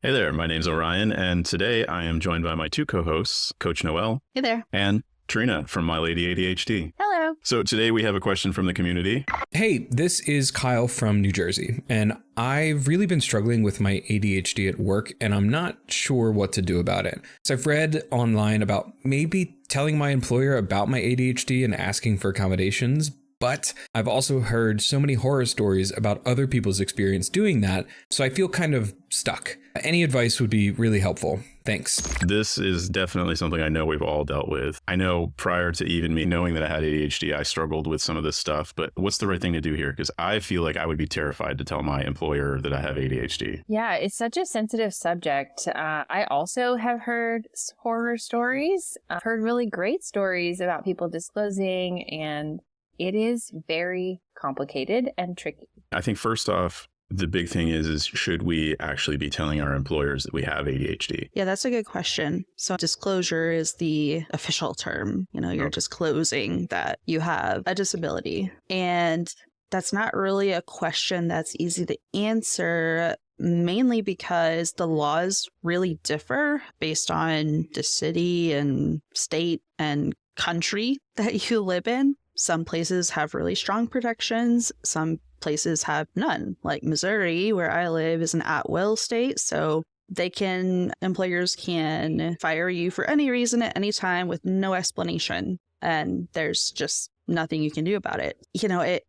Hey there, my name's Orion, and today I am joined by my two co-hosts, Coach Noelle. Hey there. And Trina from MyLadyADHD. Hello. So today we have a question from the community. Hey, this is Kyle from New Jersey, and I've really been struggling with my ADHD at work, and I'm not sure what to do about it. So I've read online about maybe telling my employer about my ADHD and asking for accommodations, but I've also heard so many horror stories about other people's experience doing that, so I feel kind of stuck. Any advice would be really helpful. Thanks. This is definitely something I know we've all dealt with. I know prior to even me knowing that I had ADHD, I struggled with some of this stuff, but what's the right thing to do here? Because I feel like I would be terrified to tell my employer that I have ADHD. Yeah, it's such a sensitive subject. I also have heard horror stories. I've heard really great stories about people disclosing, and it is very complicated and tricky. I think first off, the big thing is should we actually be telling our employers that we have ADHD? Yeah, that's a good question. So disclosure is the official term. You're disclosing that you have a disability. And that's not really a question that's easy to answer, mainly because the laws really differ based on the city and state and country that you live in. Some places have really strong protections. Some places have none. Like Missouri, where I live, is an at-will state. So employers can fire you for any reason at any time with no explanation. And there's just nothing you can do about it.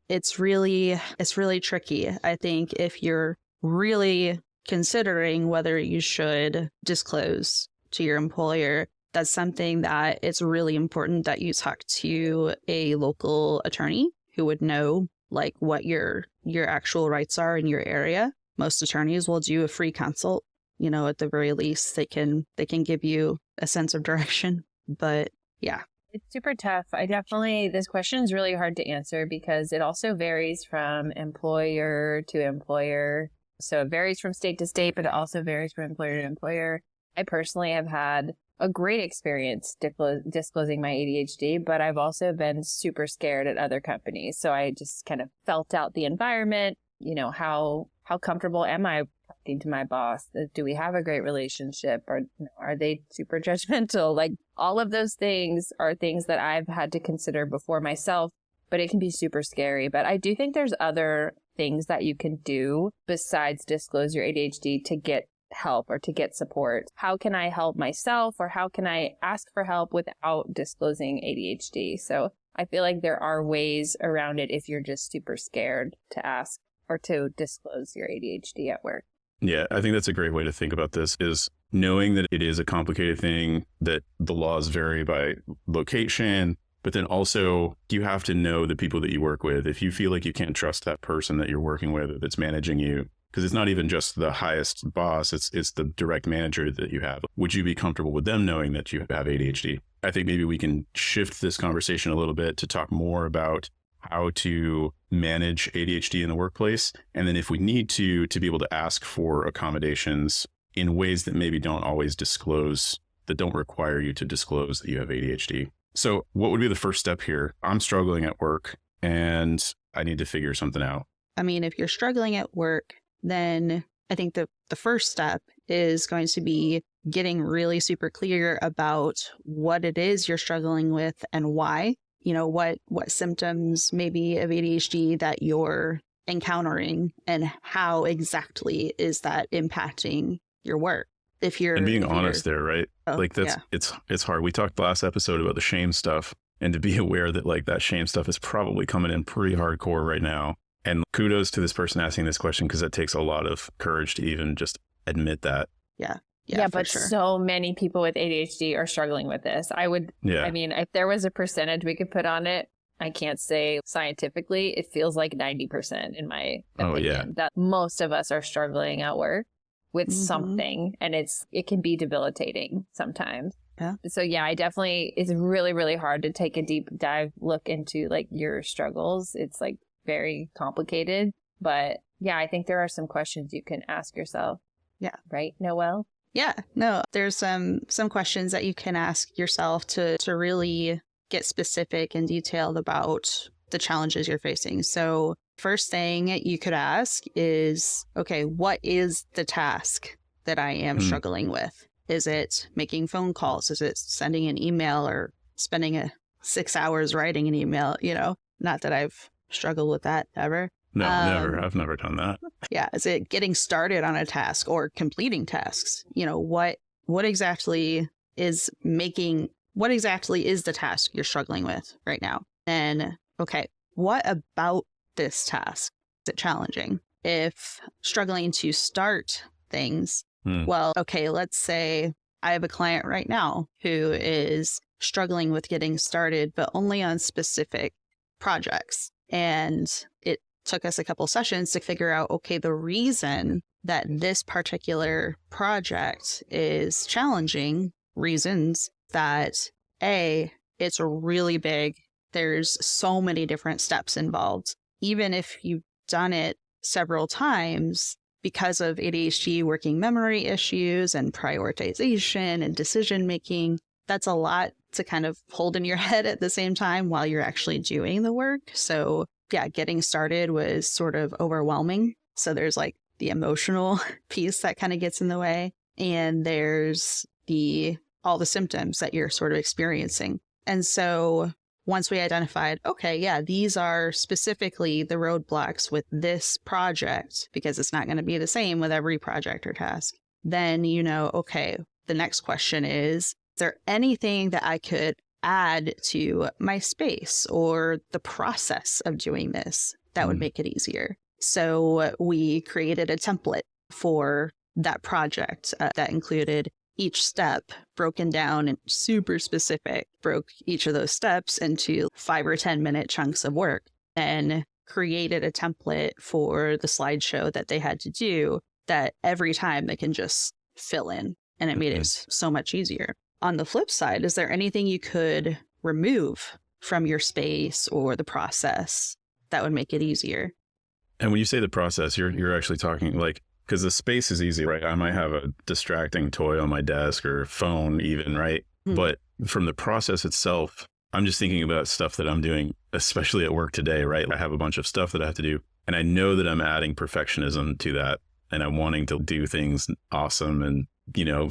It's really tricky. I think if you're really considering whether you should disclose to your employer, that's something that it's really important that you talk to a local attorney who would know like what your actual rights are in your area. Most attorneys will do a free consult. At the very least, they can give you a sense of direction. But yeah. It's super tough. This question is really hard to answer because it also varies from employer to employer. So it varies from state to state, but it also varies from employer to employer. I personally have had a great experience disclosing my ADHD, but I've also been super scared at other companies. So I just kind of felt out the environment. How comfortable am I talking to my boss? Do we have a great relationship? Or are they super judgmental? Like all of those things are things that I've had to consider before myself, but it can be super scary. But I do think there's other things that you can do besides disclose your ADHD to get help or to get support. How can I help myself, or how can I ask for help without disclosing ADHD? So I feel like there are ways around it if you're just super scared to ask or to disclose your ADHD at work. Yeah, I think that's a great way to think about this, is knowing that it is a complicated thing, that the laws vary by location, but then also you have to know the people that you work with. If you feel like you can't trust that person that you're working with that's managing you, because it's not even just the highest boss, it's the direct manager that you have. Would you be comfortable with them knowing that you have ADHD? I think maybe we can shift this conversation a little bit to talk more about how to manage ADHD in the workplace. And then if we need to be able to ask for accommodations in ways that maybe don't always disclose, that don't require you to disclose that you have ADHD. So what would be the first step here? I'm struggling at work and I need to figure something out. I mean, if you're struggling at work, then I think the first step is going to be getting really super clear about what it is you're struggling with and why. What symptoms maybe of ADHD that you're encountering and how exactly is that impacting your work. And being honest there, right? It's hard. We talked last episode about the shame stuff, and to be aware that like that shame stuff is probably coming in pretty hardcore right now. And kudos to this person asking this question, because it takes a lot of courage to even just admit that. Yeah, but sure. So many people with ADHD are struggling with this. I mean, if there was a percentage we could put on it, I can't say scientifically, it feels like 90% in my opinion, that most of us are struggling at work with something, and it can be debilitating sometimes. Yeah. So yeah, it's really, really hard to take a deep dive look into like your struggles. It's like very complicated, but yeah, I think there are some questions you can ask yourself. Yeah. Right, Noelle? Yeah, no, there's some questions that you can ask yourself to really get specific and detailed about the challenges you're facing. So first thing you could ask is, okay, what is the task that I am struggling with? Is it making phone calls? Is it sending an email or spending 6 hours writing an email? Not that I've struggled with that ever. No, never. I've never done that. Yeah. Is it getting started on a task or completing tasks? What exactly is the task you're struggling with right now? And okay, what about this task? Is it challenging? If struggling to start things, well, okay, let's say I have a client right now who is struggling with getting started, but only on specific projects. And it took us a couple sessions to figure out, okay, the reason that this particular project is challenging, reasons that it's really big. There's so many different steps involved. Even if you've done it several times, because of ADHD working memory issues and prioritization and decision making, that's a lot to kind of hold in your head at the same time while you're actually doing the work. So yeah, getting started was sort of overwhelming. So there's like the emotional piece that kind of gets in the way. And there's all the symptoms that you're sort of experiencing. And so once we identified, okay, yeah, these are specifically the roadblocks with this project, because it's not going to be the same with every project or task, then okay, the next question is there anything that I could add to my space or the process of doing this that would make it easier? So we created a template for that project that included each step broken down and super specific, broke each of those steps into 5 or 10 minute chunks of work, and created a template for the slideshow that they had to do that every time they can just fill in. And it made it so much easier. On the flip side, is there anything you could remove from your space or the process that would make it easier? And when you say the process, you're actually talking like, because the space is easy, right? I might have a distracting toy on my desk or phone even, right? But from the process itself, I'm just thinking about stuff that I'm doing, especially at work today, right? I have a bunch of stuff that I have to do, and I know that I'm adding perfectionism to that, and I'm wanting to do things awesome and,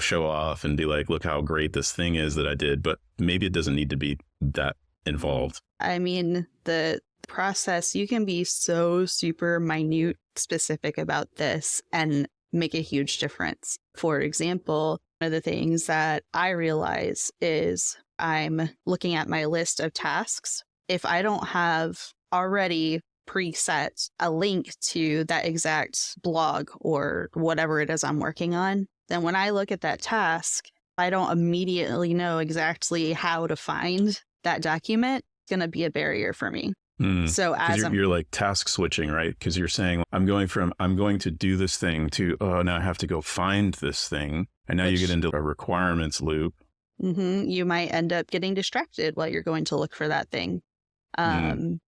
show off and be like, look how great this thing is that I did, but maybe it doesn't need to be that involved. I mean, the process, you can be so super minute specific about this and make a huge difference. For example, one of the things that I realize is I'm looking at my list of tasks. If I don't have already preset a link to that exact blog or whatever it is I'm working on, then when I look at that task, I don't immediately know exactly how to find that document. It's going to be a barrier for me. So as you're like task switching, right? Because you're saying I'm going to do this thing to, now I have to go find this thing. And now you get into a requirements loop. You might end up getting distracted while you're going to look for that thing. And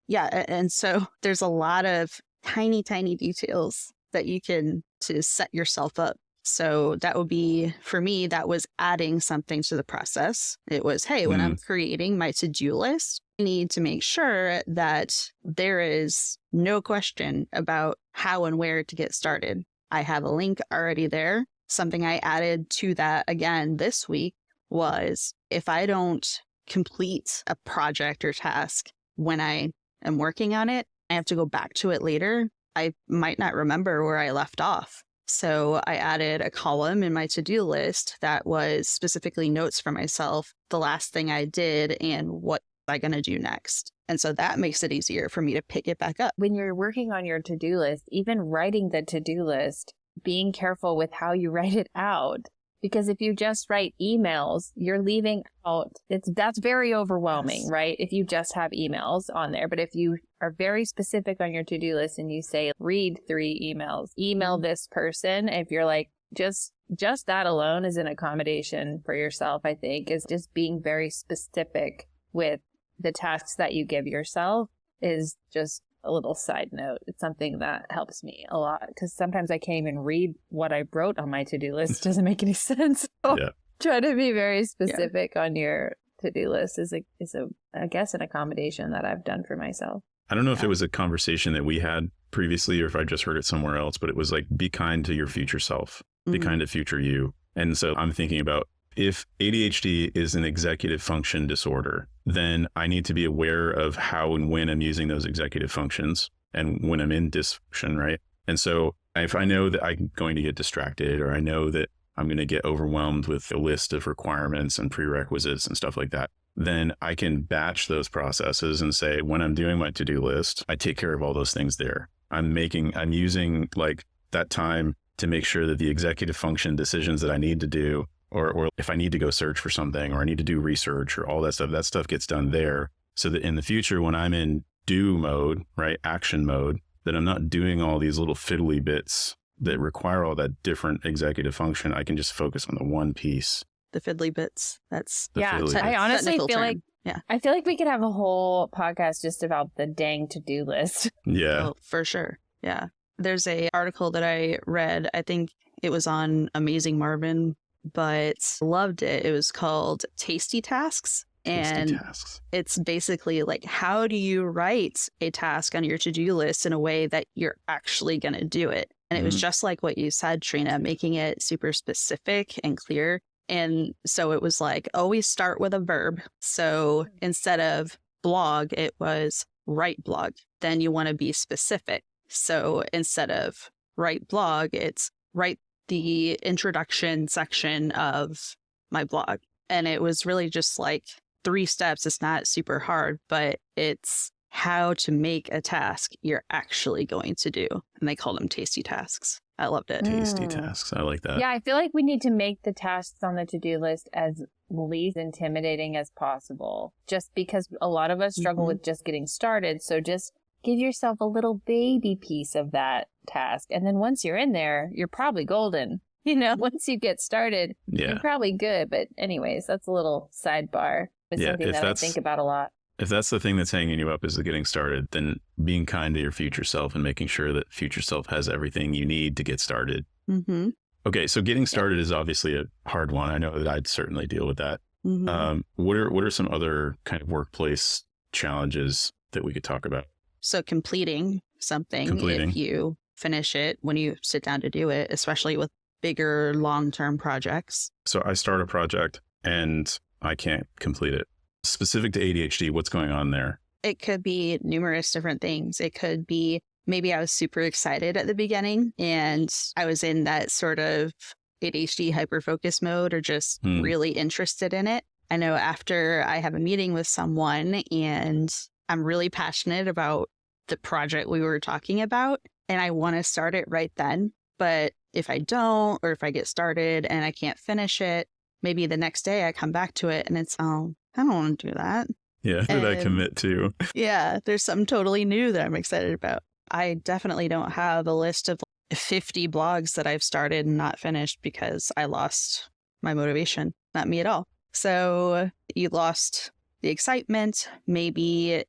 yeah, and so there's a lot of tiny details that you can to set yourself up. So that would be, for me, that was adding something to the process. It was, hey, when I'm creating my to-do list, I need to make sure that there is no question about how and where to get started. I have a link already there. Something I added to that again this week was, if I don't complete a project or task when I am working on it, I have to go back to it later. I might not remember where I left off. So I added a column in my to-do list that was specifically notes for myself, the last thing I did and what am I going to do next. And so that makes it easier for me to pick it back up. When you're working on your to-do list, even writing the to-do list, being careful with how you write it out. Because if you just write emails, you're leaving out, that's very overwhelming, right? If you just have emails on there. But if you are very specific on your to-do list and you say, read 3 emails, email this person, if you're like, just that alone is an accommodation for yourself, I think, is just being very specific with the tasks that you give yourself is just a little side note. It's something that helps me a lot because sometimes I can't even read what I wrote on my to-do list. It doesn't make any sense. So try to be very specific on your to-do list is I guess an accommodation that I've done for myself. I don't know if it was a conversation that we had previously or if I just heard it somewhere else, but it was like, be kind to your future self, be kind to future you. And so I'm thinking about, if ADHD is an executive function disorder, then I need to be aware of how and when I'm using those executive functions and when I'm in dysfunction, right? And so if I know that I'm going to get distracted, or I know that I'm going to get overwhelmed with a list of requirements and prerequisites and stuff like that, then I can batch those processes and say, when I'm doing my to-do list, I take care of all those things there. I'm using like that time to make sure that the executive function decisions that I need to do, or if I need to go search for something, or I need to do research or all that stuff gets done there, so that in the future, when I'm in do mode, right, action mode, that I'm not doing all these little fiddly bits that require all that different executive function. I can just focus on the one piece. The fiddly bits. That's I honestly feel like I feel like we could have a whole podcast just about the dang to-do list. Yeah. Oh, for sure. Yeah. There's a article that I read. I think it was on Amazing Marvin, but loved it. It was called Tasty Tasks. And it's basically like, how do you write a task on your to-do list in a way that you're actually going to do it? And it was just like what you said, Trina, making it super specific and clear. And so it was like, always start with a verb. So instead of blog, it was write blog. Then you want to be specific. So instead of write blog, it's write the introduction section of my blog. And it was really just like 3 steps. It's not super hard, but it's how to make a task you're actually going to do. And they call them tasty tasks. I loved it. Tasty tasks. I like that. Yeah, I feel like we need to make the tasks on the to-do list as least intimidating as possible, just because a lot of us struggle with just getting started. So just give yourself a little baby piece of that task. And then once you're in there, you're probably golden. You know, once you get started, you're probably good. But anyways, that's a little sidebar. It's something that I think about a lot. If that's the thing that's hanging you up is the getting started, then being kind to your future self and making sure that future self has everything you need to get started. Okay, so getting started is obviously a hard one. I know that I'd certainly deal with that. What are some other kind of workplace challenges that we could talk about? So completing something, if you finish it when you sit down to do it, especially with bigger long-term projects. So I start a project and I can't complete it. Specific to ADHD, what's going on there? It could be numerous different things. It could be maybe I was super excited at the beginning and I was in that sort of ADHD hyperfocus mode or just really interested in it. I know after I have a meeting with someone and I'm really passionate about the project we were talking about and I want to start it right then. But if I don't, or if I get started and I can't finish it, maybe the next day I come back to it and it's, I don't want to do that. Yeah, did I commit to? Yeah, there's something totally new that I'm excited about. I definitely don't have a list of 50 blogs that I've started and not finished because I lost my motivation. Not me at all. So you lost the excitement, maybe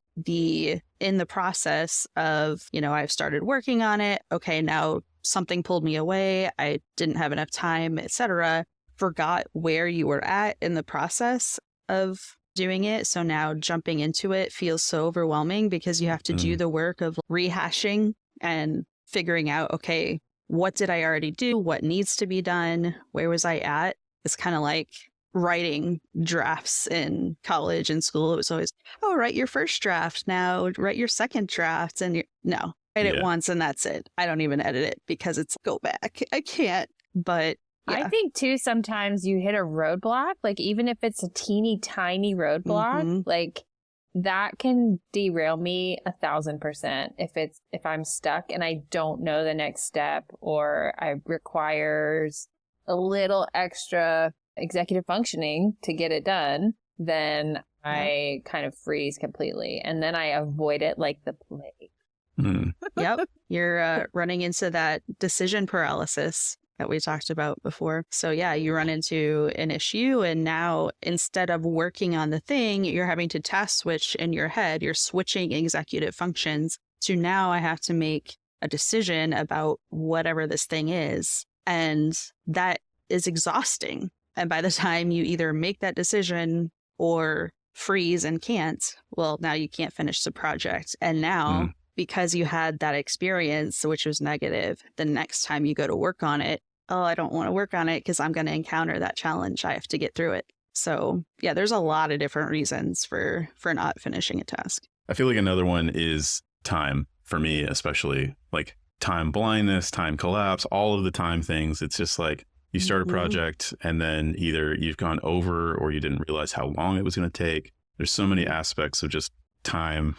in the process of, I've started working on it. Okay, now something pulled me away. I didn't have enough time, etc. Forgot where you were at in the process of doing it. So now jumping into it feels so overwhelming because you have to do the work of rehashing and figuring out, okay, what did I already do? What needs to be done? Where was I at? It's kind of like writing drafts in college and school. It was always, write your first draft. Now write your second draft. And write it once and that's it. I don't even edit it because it's go back. I can't. But yeah. I think too, sometimes you hit a roadblock, like even if it's a teeny tiny roadblock, like that can derail me 1,000%. If I'm stuck and I don't know the next step or I requires a little extra executive functioning to get it done, then I kind of freeze completely and then I avoid it like the plague. Yep. You're running into that decision paralysis that we talked about before. So yeah, you run into an issue and now instead of working on the thing, you're having to task switch in your head. You're switching executive functions to now I have to make a decision about whatever this thing is. And that is exhausting. And by the time you either make that decision or freeze and can't, well, now you can't finish the project. And now, because you had that experience, which was negative, the next time you go to work on it, oh, I don't want to work on it because I'm going to encounter that challenge. I have to get through it. So yeah, there's a lot of different reasons for not finishing a task. I feel like another one is time for me, especially like time blindness, time collapse, all of the time things. It's just like you start a project and then either you've gone over or you didn't realize how long it was going to take. There's so many aspects of just time.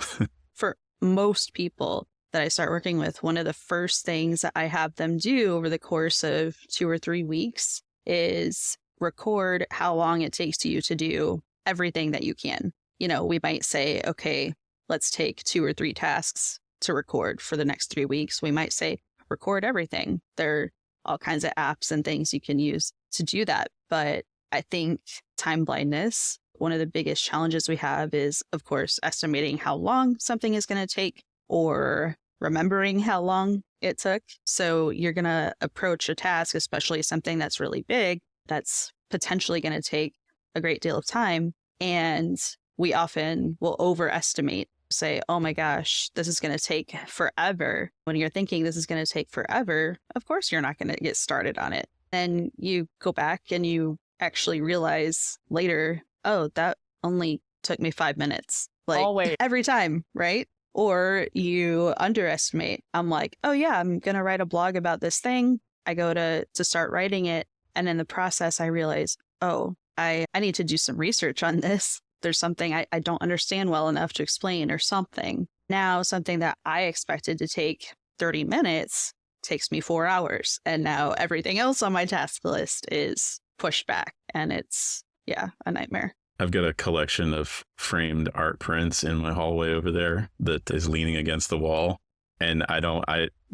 For most people that I start working with, one of the first things that I have them do over the course of 2 or 3 weeks is record how long it takes you to do everything that you can. You know, we might say, okay, let's take 2 or 3 tasks to record for the next 3 weeks. We might say, record everything. There are all kinds of apps and things you can use to do that. But I think time blindness, one of the biggest challenges we have is, of course, estimating how long something is going to take or remembering how long it took. So you're going to approach a task, especially something that's really big, that's potentially going to take a great deal of time. And we often will overestimate, say, oh my gosh, this is going to take forever. When you're thinking this is going to take forever, of course, you're not going to get started on it. And you go back and you actually realize later, oh, that only took me 5 minutes. Like Always. Every time, right? Or you underestimate. I'm like, oh yeah, I'm going to write a blog about this thing. I go to start writing it. And in the process, I realize, oh, I need to do some research on this. There's something I don't understand well enough to explain or something. Now, something that I expected to take 30 minutes takes me 4 hours. And now everything else on my task list is pushed back. And it's, yeah, a nightmare. I've got a collection of framed art prints in my hallway over there that is leaning against the wall. And I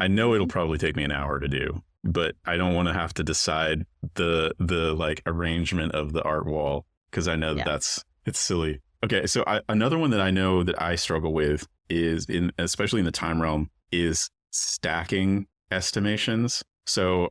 know it'll probably take me an hour to do, but I don't want to have to decide the like arrangement of the art wall because I know that it's silly. Okay, so another one that I know that I struggle with is especially in the time realm is stacking estimations. So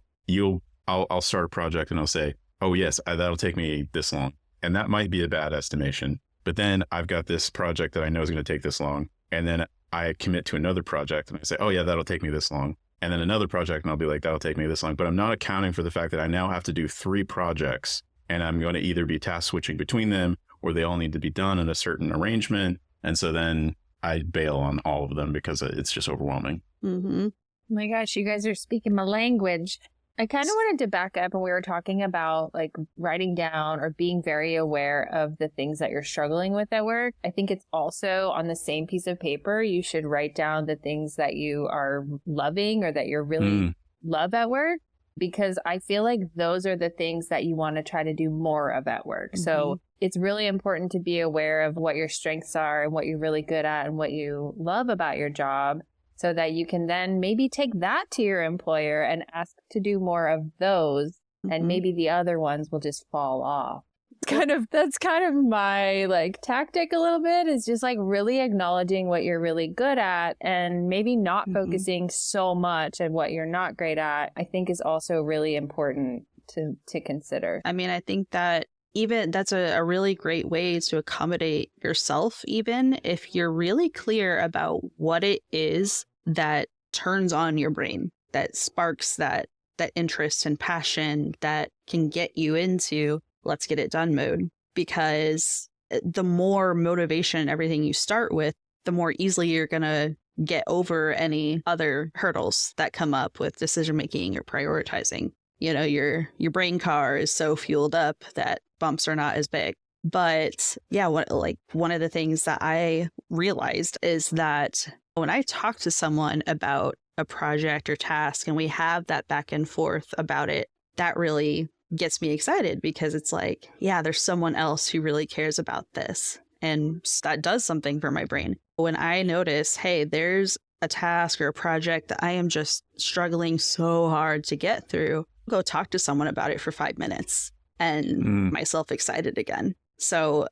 I'll start a project and I'll say, oh yes, that'll take me this long. And that might be a bad estimation. But then I've got this project that I know is going to take this long. And then I commit to another project and I say, oh yeah, that'll take me this long. And then another project and I'll be like, that'll take me this long. But I'm not accounting for the fact that I now have to do 3 projects and I'm going to either be task switching between them or they all need to be done in a certain arrangement. And so then I bail on all of them because it's just overwhelming. Mm-hmm. Oh my gosh, you guys are speaking my language. I kind of wanted to back up when we were talking about like writing down or being very aware of the things that you're struggling with at work. I think it's also on the same piece of paper, you should write down the things that you are loving or that you're really love at work, because I feel like those are the things that you want to try to do more of at work. Mm-hmm. So it's really important to be aware of what your strengths are and what you're really good at and what you love about your job, so that you can then maybe take that to your employer and ask to do more of those. And maybe the other ones will just fall off. That's kind of my like tactic a little bit, is just like really acknowledging what you're really good at and maybe not focusing so much on what you're not great at, I think is also really important to consider. I mean, I think that even that's a really great way to accommodate yourself, even if you're really clear about what it is that turns on your brain, that sparks that interest and passion that can get you into let's get it done mode. Because the more motivation and everything you start with, the more easily you're going to get over any other hurdles that come up with decision making or prioritizing. You know, your brain car is so fueled up that bumps are not as big. But yeah, one of the things that I realized is that when I talk to someone about a project or task and we have that back and forth about it, that really gets me excited, because it's like, yeah, there's someone else who really cares about this. And that does something for my brain. When I notice, hey, there's a task or a project that I am just struggling so hard to get through, I'll go talk to someone about it for 5 minutes and myself excited again. So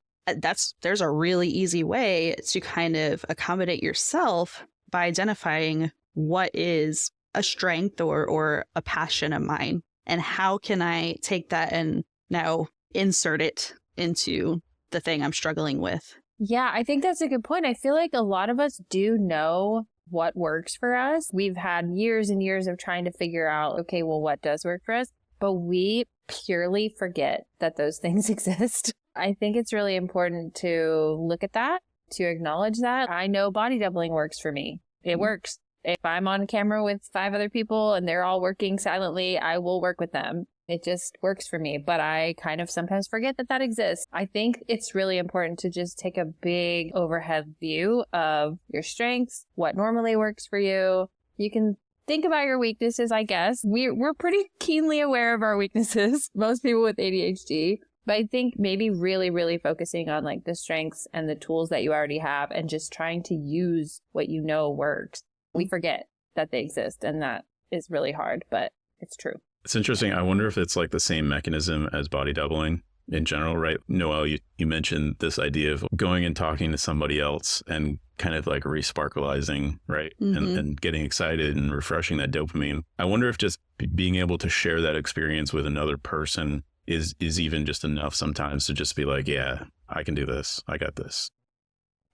there's a really easy way to kind of accommodate yourself by identifying what is a strength or a passion of mine, and how can I take that and now insert it into the thing I'm struggling with. Yeah, I think that's a good point. I feel like a lot of us do know what works for us. We've had years and years of trying to figure out, okay, well, what does work for us? But we purely forget that those things exist. I think it's really important to look at that, to acknowledge that. I know body doubling works for me. It works. If I'm on camera with 5 other people and they're all working silently, I will work with them. It just works for me. But I kind of sometimes forget that that exists. I think it's really important to just take a big overhead view of your strengths, what normally works for you. You can think about your weaknesses, I guess. We're pretty keenly aware of our weaknesses, most people with ADHD. But I think maybe really, really focusing on like the strengths and the tools that you already have and just trying to use what you know works. We forget that they exist, and that is really hard, but it's true. It's interesting. I wonder if it's like the same mechanism as body doubling in general, right? Noelle, you mentioned this idea of going and talking to somebody else and kind of like re-sparkleizing, right? And getting excited and refreshing that dopamine. I wonder if just being able to share that experience with another person is even just enough sometimes to just be like, yeah, I can do this. I got this.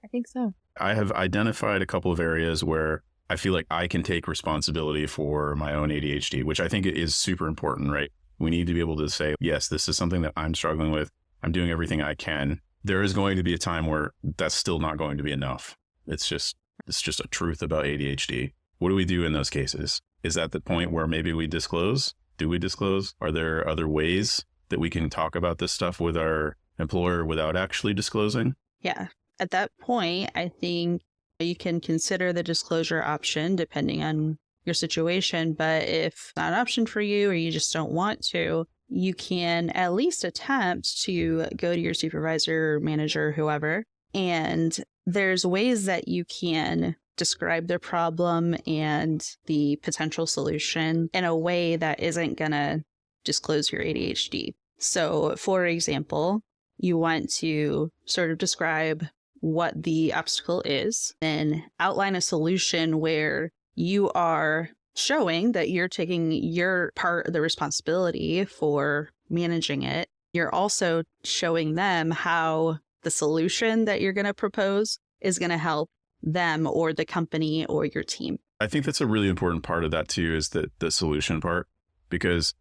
I think so. I have identified a couple of areas where I feel like I can take responsibility for my own ADHD, which I think is super important, right? We need to be able to say, yes, this is something that I'm struggling with. I'm doing everything I can. There is going to be a time where that's still not going to be enough. It's just a truth about ADHD. What do we do in those cases? Is that the point where maybe we disclose? Do we disclose? Are there other ways that we can talk about this stuff with our employer without actually disclosing? Yeah. At that point, I think you can consider the disclosure option depending on your situation. But if not an option for you or you just don't want to, you can at least attempt to go to your supervisor, manager, whoever. And there's ways that you can describe the problem and the potential solution in a way that isn't going to disclose your ADHD. So, for example, you want to sort of describe what the obstacle is, then outline a solution where you are showing that you're taking your part of the responsibility for managing it. You're also showing them how the solution that you're going to propose is going to help them or the company or your team. I think that's a really important part of that too, is the solution part, because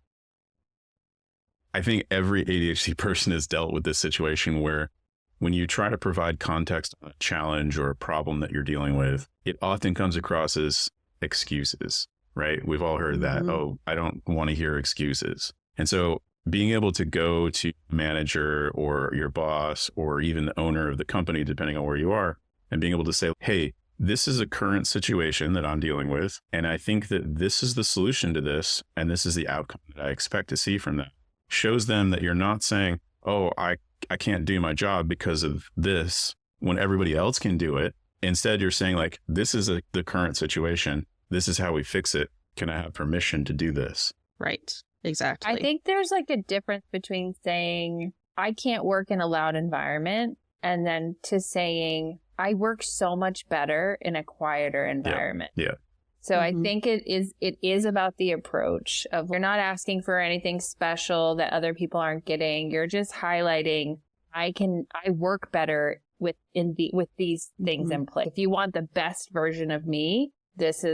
I think every ADHD person has dealt with this situation where when you try to provide context on a challenge or a problem that you're dealing with, it often comes across as excuses, right? We've all heard that, oh, I don't want to hear excuses. And so being able to go to manager or your boss or even the owner of the company, depending on where you are, and being able to say, hey, this is a current situation that I'm dealing with, and I think that this is the solution to this, and this is the outcome that I expect to see from that. Shows them that you're not saying, oh, I can't do my job because of this, when everybody else can do it. Instead, you're saying like, this is the current situation. This is how we fix it. Can I have permission to do this? Right. Exactly. I think there's like a difference between saying, I can't work in a loud environment, and then to saying, I work so much better in a quieter environment. Yeah. So I think it is about the approach of, you're not asking for anything special that other people aren't getting. You're just highlighting, I work better with these things in place. If you want the best version of me, this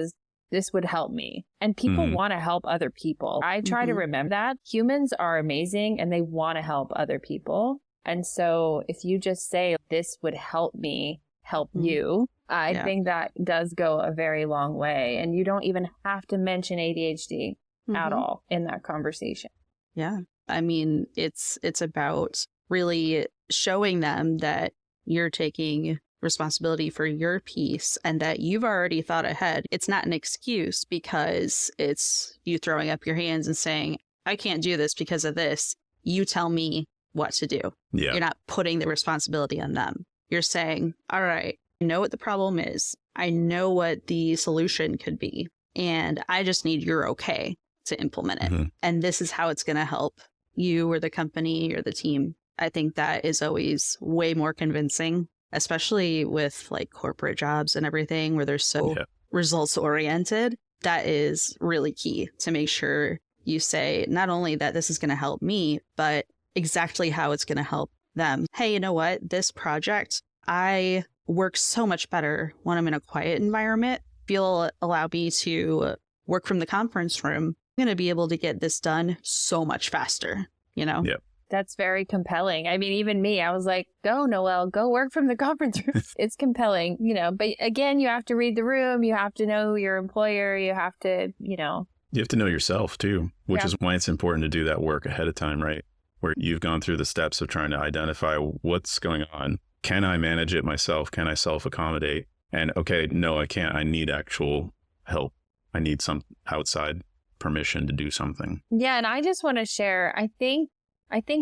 would help me. And people want to help other people. I try to remember that humans are amazing and they want to help other people. And so if you just say, this would help me help you, I think that does go a very long way. And you don't even have to mention ADHD at all in that conversation. Yeah. I mean, it's about really showing them that you're taking responsibility for your piece and that you've already thought ahead. It's not an excuse because it's you throwing up your hands and saying, I can't do this because of this. You tell me what to do. Yeah. You're not putting the responsibility on them. You're saying, all right, I know what the problem is. I know what the solution could be. And I just need your okay to implement it. And this is how it's going to help you or the company or the team. I think that is always way more convincing, especially with like corporate jobs and everything where they're so results oriented. That is really key to make sure you say not only that this is going to help me, but exactly how it's going to help them, hey, you know what? This project, I work so much better when I'm in a quiet environment. If you'll allow me to work from the conference room, I'm going to be able to get this done so much faster, you know? Yep. That's very compelling. I mean, even me, I was like, go, Noelle, go work from the conference room. It's compelling, you know, but again, you have to read the room. You have to know your employer. You have to, you know. You have to know yourself too, which Yeah. is why it's important to do that work ahead of time, right? Where you've gone through the steps of trying to identify what's going on. Can I manage it myself? Can I self-accommodate? And okay, no, I can't. I need actual help. I need some outside permission to do something. Yeah. And I just want to share, I think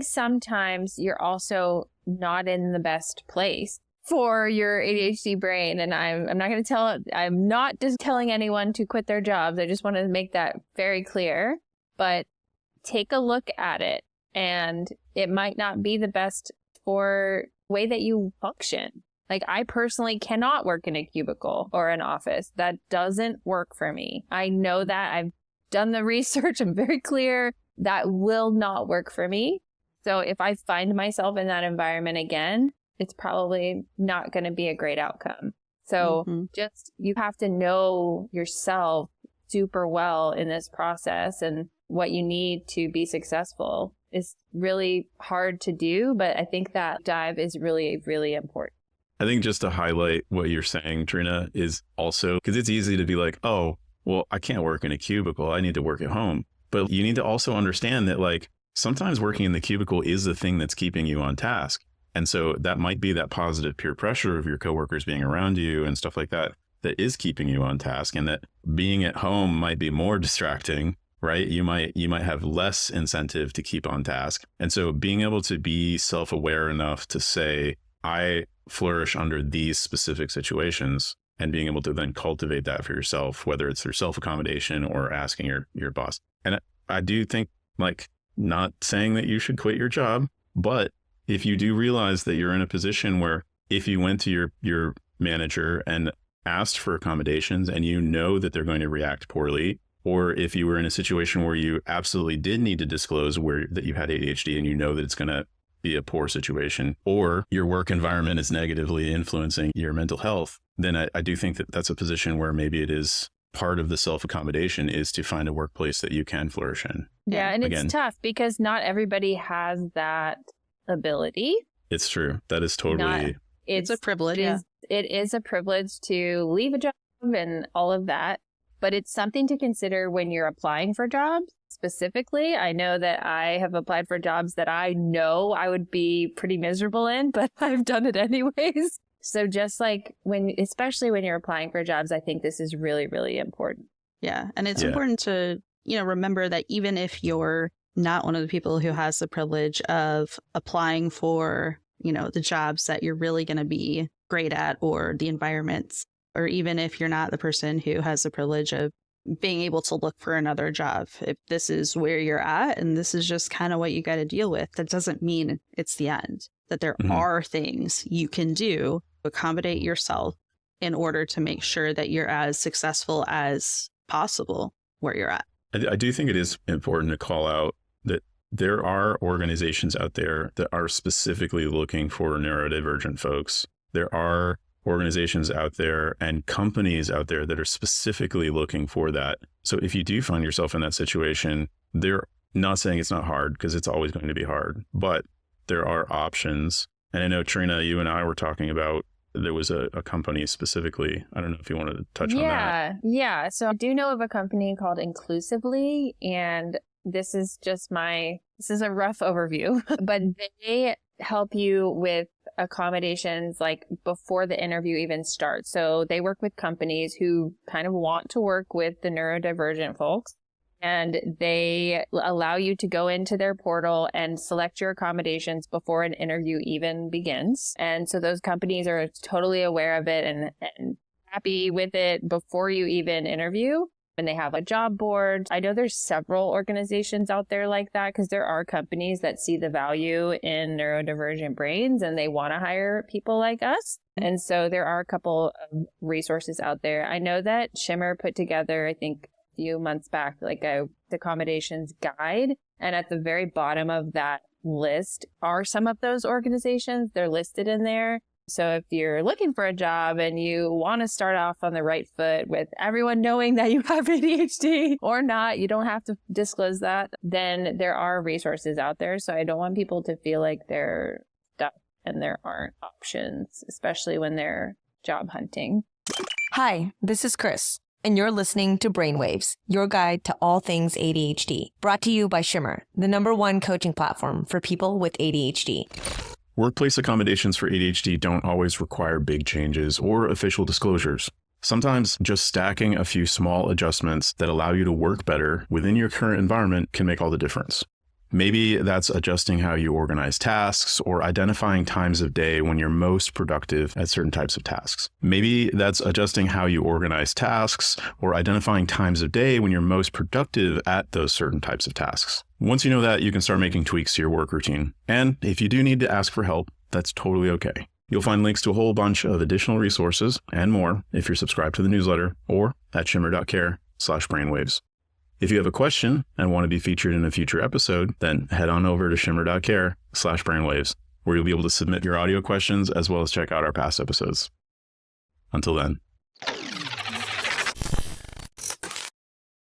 sometimes you're also not in the best place for your ADHD brain. And I'm not just telling anyone to quit their jobs. I just want to make that very clear, but take a look at it, and it might not be the best for the way that you function. Like, I personally cannot work in a cubicle or an office. That doesn't work for me. I know that. I've done the research. I'm very clear. That will not work for me. So if I find myself in that environment again, it's probably not going to be a great outcome. So just, you have to know yourself super well in this process, and what you need to be successful is really hard to do. But I think that dive is really, really important. I think just to highlight what you're saying, Trina, is also because it's easy to be like, oh, well, I can't work in a cubicle. I need to work at home. But you need to also understand that, like, sometimes working in the cubicle is the thing that's keeping you on task. And so that might be that positive peer pressure of your coworkers being around you and stuff like that, that is keeping you on task. And that being at home might be more distracting, right? You might have less incentive to keep on task. And so being able to be self-aware enough to say, I flourish under these specific situations, and being able to then cultivate that for yourself, whether it's through self-accommodation or asking your boss. And I do think, like, not saying that you should quit your job, but if you do realize that you're in a position where if you went to your manager and asked for accommodations and you know that they're going to react poorly, or if you were in a situation where you absolutely did need to disclose that you had ADHD and you know that it's going to be a poor situation, or your work environment is negatively influencing your mental health, then I do think that that's a position where maybe it is part of the self-accommodation is to find a workplace that you can flourish in. Yeah. And Again, it's tough because not everybody has that ability. It's true. That is totally... It's a privilege. It is a privilege to leave a job and all of that, but it's something to consider when you're applying for jobs. Specifically, I know that I have applied for jobs that I know I would be pretty miserable in, but I've done it anyways. So just like especially when you're applying for jobs, I think this is really, really important. Yeah. And it's important to, remember that even if you're not one of the people who has the privilege of applying for, the jobs that you're really going to be great at, or the environments, or even if you're not the person who has the privilege of being able to look for another job, if this is where you're at and this is just kind of what you got to deal with, that doesn't mean it's the end. That there are things you can do to accommodate yourself in order to make sure that you're as successful as possible where you're at. I do think it is important to call out that there are organizations out there that are specifically looking for neurodivergent folks. There are organizations out there and companies out there that are specifically looking for that. So if you do find yourself in that situation, they're not saying it's not hard, because it's always going to be hard, but there are options. And I know, Trina, you and I were talking about, there was a company specifically. I don't know if you wanted to touch on that. Yeah. So I do know of a company called Inclusively, and this is a rough overview, but they help you with accommodations like before the interview even starts. So they work with companies who kind of want to work with the neurodivergent folks, and they allow you to go into their portal and select your accommodations before an interview even begins. And so those companies are totally aware of it and happy with it before you even interview. And they have a job board. I know there's several organizations out there like that, because there are companies that see the value in neurodivergent brains and they want to hire people like us. And so there are a couple of resources out there. I know that Shimmer put together, I think, few months back, like a accommodations guide. And at the very bottom of that list are some of those organizations. They're listed in there. So if you're looking for a job and you want to start off on the right foot with everyone knowing that you have ADHD or not, you don't have to disclose that, then there are resources out there. So I don't want people to feel like they're stuck and there aren't options, especially when they're job hunting. Hi, this is Chris, and you're listening to Brainwaves, your guide to all things ADHD, brought to you by Shimmer, the #1 coaching platform for people with ADHD. Workplace accommodations for ADHD don't always require big changes or official disclosures. Sometimes just stacking a few small adjustments that allow you to work better within your current environment can make all the difference. Maybe that's adjusting how you organize tasks or identifying times of day when you're most productive at certain types of tasks. Maybe that's adjusting how you organize tasks or identifying times of day when you're most productive at those certain types of tasks. Once you know that, you can start making tweaks to your work routine. And if you do need to ask for help, that's totally okay. You'll find links to a whole bunch of additional resources and more if you're subscribed to the newsletter or at shimmer.care/brainwaves. If you have a question and want to be featured in a future episode, then head on over to shimmer.care/brainwaves, where you'll be able to submit your audio questions as well as check out our past episodes. Until then.